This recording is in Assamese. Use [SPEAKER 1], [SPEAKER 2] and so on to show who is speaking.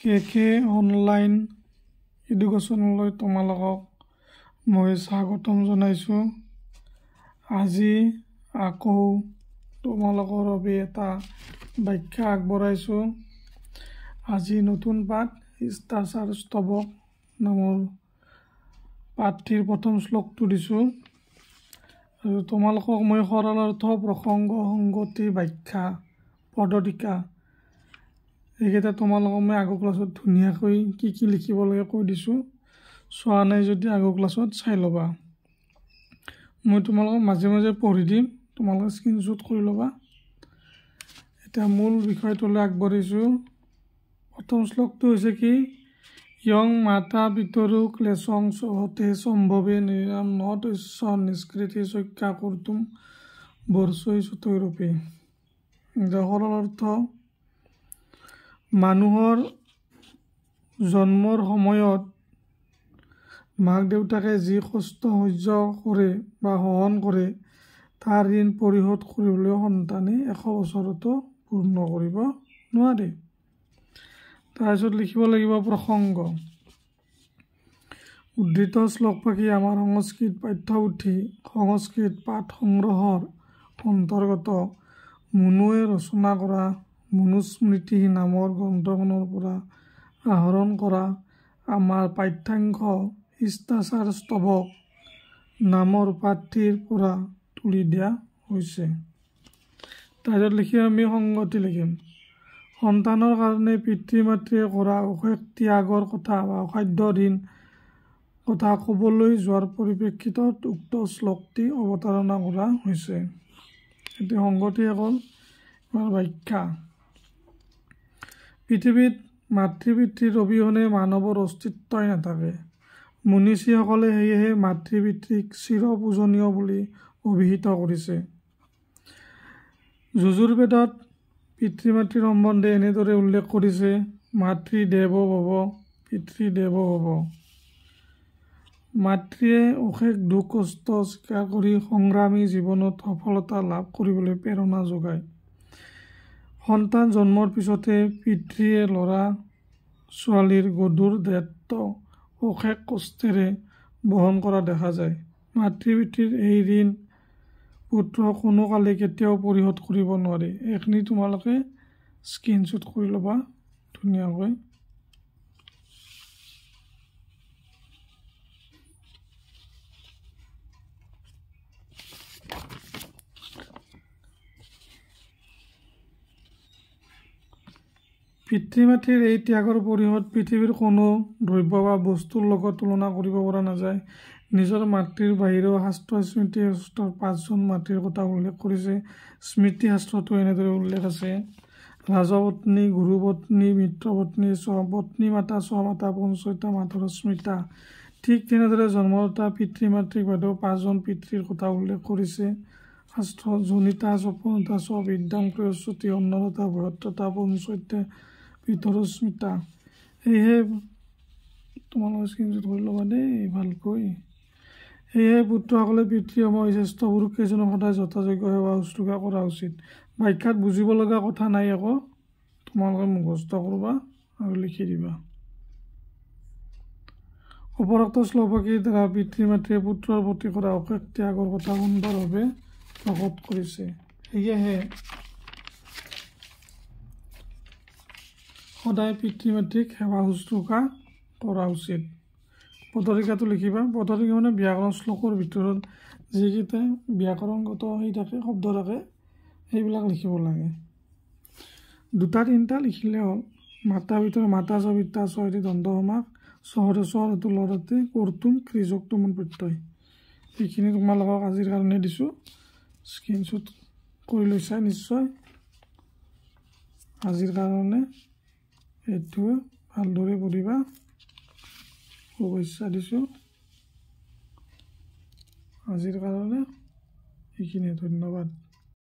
[SPEAKER 1] কে অনলাইন এডুকেশ্যনলৈ তোমালোকক মই স্বাগতম জনাইছোঁ। আজি আকৌ তোমালোকৰ বাবে এটা ব্যাখ্যা আগবঢ়াইছোঁ। আজি নতুন পাঠ শিষ্টাচাৰ স্তৱক নামৰ পাঠটিৰ প্ৰথম শ্লোকটো দিছোঁ আৰু তোমালোকক মই সৰল অৰ্থ, প্ৰসংগ, সংগতি, ব্যাখ্যা, পদটিকা এইকেইটা তোমালোকক মই আগৰ ক্লাছত ধুনীয়াকৈ কি লিখিব লাগে কৈ দিছোঁ। চোৱা নাই যদি আগৰ ক্লাছত চাই ল'বা। মই তোমালোকক মাজে মাজে পঢ়ি দিম, তোমালোকে স্ক্ৰীনশ্বট কৰি ল'বা। এতিয়া মূল বিষয়টোলৈ আগবাঢ়িছোঁ। প্ৰথম শ্লোকটো হৈছে কি? ইয়ং মাতা পিতৰু ক্লেশং সহতে সম্ভৱে নিৰাম নতস্য নিষ্কৃতি চক্যা কৰ্তুম বৰ্ষই চতৈৰপি। সৰল অৰ্থ, মানুহৰ জন্মৰ সময়ত মাক দেউতাকে যি কষ্ট সহ্য কৰে বা সহন কৰে তাৰ ঋণ পৰিশোধ কৰিবলৈ সন্তানে 100 বছৰতো পূৰ্ণ কৰিব নোৱাৰে। তাৰপিছত লিখিব লাগিব প্ৰসংগ। উদ্ধৃত শ্লোকফাকি আমাৰ সংস্কৃত পাঠ্যপুথি সংস্কৃত পাঠ সংগ্ৰহৰ অন্তৰ্গত মুনুৱে ৰচনা কৰা মনুস্মৃতি নামৰ গ্ৰন্থখনৰ পৰা আহৰণ কৰা আমাৰ পাঠ্যাংশ শিষ্টাচাৰ স্তৱক নামৰ পাঠটিৰ পৰা তুলি দিয়া হৈছে। তাৰপিছত লিখি আমি সংগতি লিখিম। সন্তানৰ কাৰণে পিতৃ মাতৃয়ে কৰা অশেষ ত্যাগৰ কথা বা অসাধ্য ঋণ কথা ক'বলৈ যোৱাৰ পৰিপ্ৰেক্ষিতত উক্ত শ্লোকটি অৱতাৰণা কৰা হৈছে। এতিয়া সংগতি হ'ল ব্যাখ্যা। পৃথিৱীত মাতৃ পিতৃৰ অবিহনে মানৱৰ অস্তিত্বই নাথাকে। মনীষীসকলে সেয়েহে মাতৃ পিতৃক চিৰ পূজনীয় বুলি অভিহিত কৰিছে। যজুৰ্বেদত পিতৃ মাতৃৰ সম্বন্ধে এনেদৰে উল্লেখ কৰিছে, মাতৃ দেৱো ভৱ পিতৃ দেৱো ভৱ। মাতৃয়ে অশেষ দুখ কষ্ট স্বীকাৰ কৰি সংগ্ৰামী জীৱনত সফলতা লাভ কৰিবলৈ প্ৰেৰণা যোগায়। সন্তান জন্মৰ পিছতে পিতৃয়ে ল'ৰা ছোৱালীৰ গধুৰ দায়িত্ব অশেষ কষ্টেৰে বহন কৰা দেখা যায়। মাতৃ পিতৃৰ এই ঋণ পুত্ৰ কোনো কালে কেতিয়াও পৰিশোধ কৰিব নোৱাৰে। এইখিনি তোমালোকে স্ক্ৰীনশ্বট কৰি ল'বা ধুনীয়াকৈ। পিতৃ মাতৃৰ এই ত্যাগৰ পৰিশোধ পৃথিৱীৰ কোনো দ্ৰব্য বা বস্তুৰ লগত তুলনা কৰিব পৰা নাযায়। নিজৰ মাতৃৰ বাহিৰেও শাস্ত্ৰ স্মৃতি শাস্ত্ৰৰ 5জন মাতৃৰ কথা উল্লেখ কৰিছে। স্মৃতি শাস্ত্ৰতো এনেদৰে উল্লেখ আছে, ৰাজপত্নী, গুৰুপত্নী, মিত্ৰপত্নী, পত্নী মাতা, স্বমাতা, পঞ্চয়তা, মাতৃ স্মৃতা। ঠিক তেনেদৰে জন্মদাতা পিতৃ মাতৃক বাদেও 5জন পিতৃৰ কথা উল্লেখ কৰিছে শাস্ত্ৰত। জনিতা, স্বপনতা, স্ববিদ্যাং, প্ৰেয়স্বতী, অন্নদাতা, ভয়ত্ৰতা, পঞ্চয়তা, পিতৰস্মিতা। সেয়েহে তোমালোকে স্ক্ৰীনশ্বট কৰি ল'বা দেই ভালকৈ। সেয়েহে পুত্ৰসকলে পিতৃসম জ্যেষ্ঠ পুৰুষকেইজনক সদায় যথাযোগ্য সেৱা শুশ্ৰূষা কৰা উচিত। ব্যাখ্যাত বুজিব লগা কথা নাই আকৌ, তোমালোকে মুখস্থ কৰিবা আৰু লিখি দিবা। উপৰোক্ত শ্লোকফাকিৰ দ্বাৰা পিতৃ মাতৃয়ে পুত্ৰৰ প্ৰতি কৰা অশেষ ত্যাগৰ কথা সুন্দৰভাৱে প্ৰকট কৰিছে। সেয়েহে সদায় পিতৃ মাতৃক সেৱা শুশ্ৰূষা কৰা উচিত। পদটিকাটো লিখিবা। পদটিকা মানে ব্যাকৰণ শ্লোকৰ ভিতৰত যিকেইটা ব্যাকৰণগত থাকে শব্দ থাকে সেইবিলাক লিখিব লাগে। 2-3টা লিখিলে হ'ল। মাতা ভিতৰত মাতা চ পিতা চ এটি দণ্ড সমাস, চহৰে চহৰটো লৰতে কৰ্তুম ক্ৰিযুক্ত মূল প্ৰত্যয়। এইখিনি তোমালোকক আজিৰ কাৰণে দিছোঁ, স্ক্ৰীনশ্বট কৰি লৈছা নিশ্চয়। আজিৰ কাৰণে এইটোৱে ভালদৰে পঢ়িবা, শুভেচ্ছা দিছোঁ। আজিৰ কাৰণে এইখিনিয়ে, ধন্যবাদ।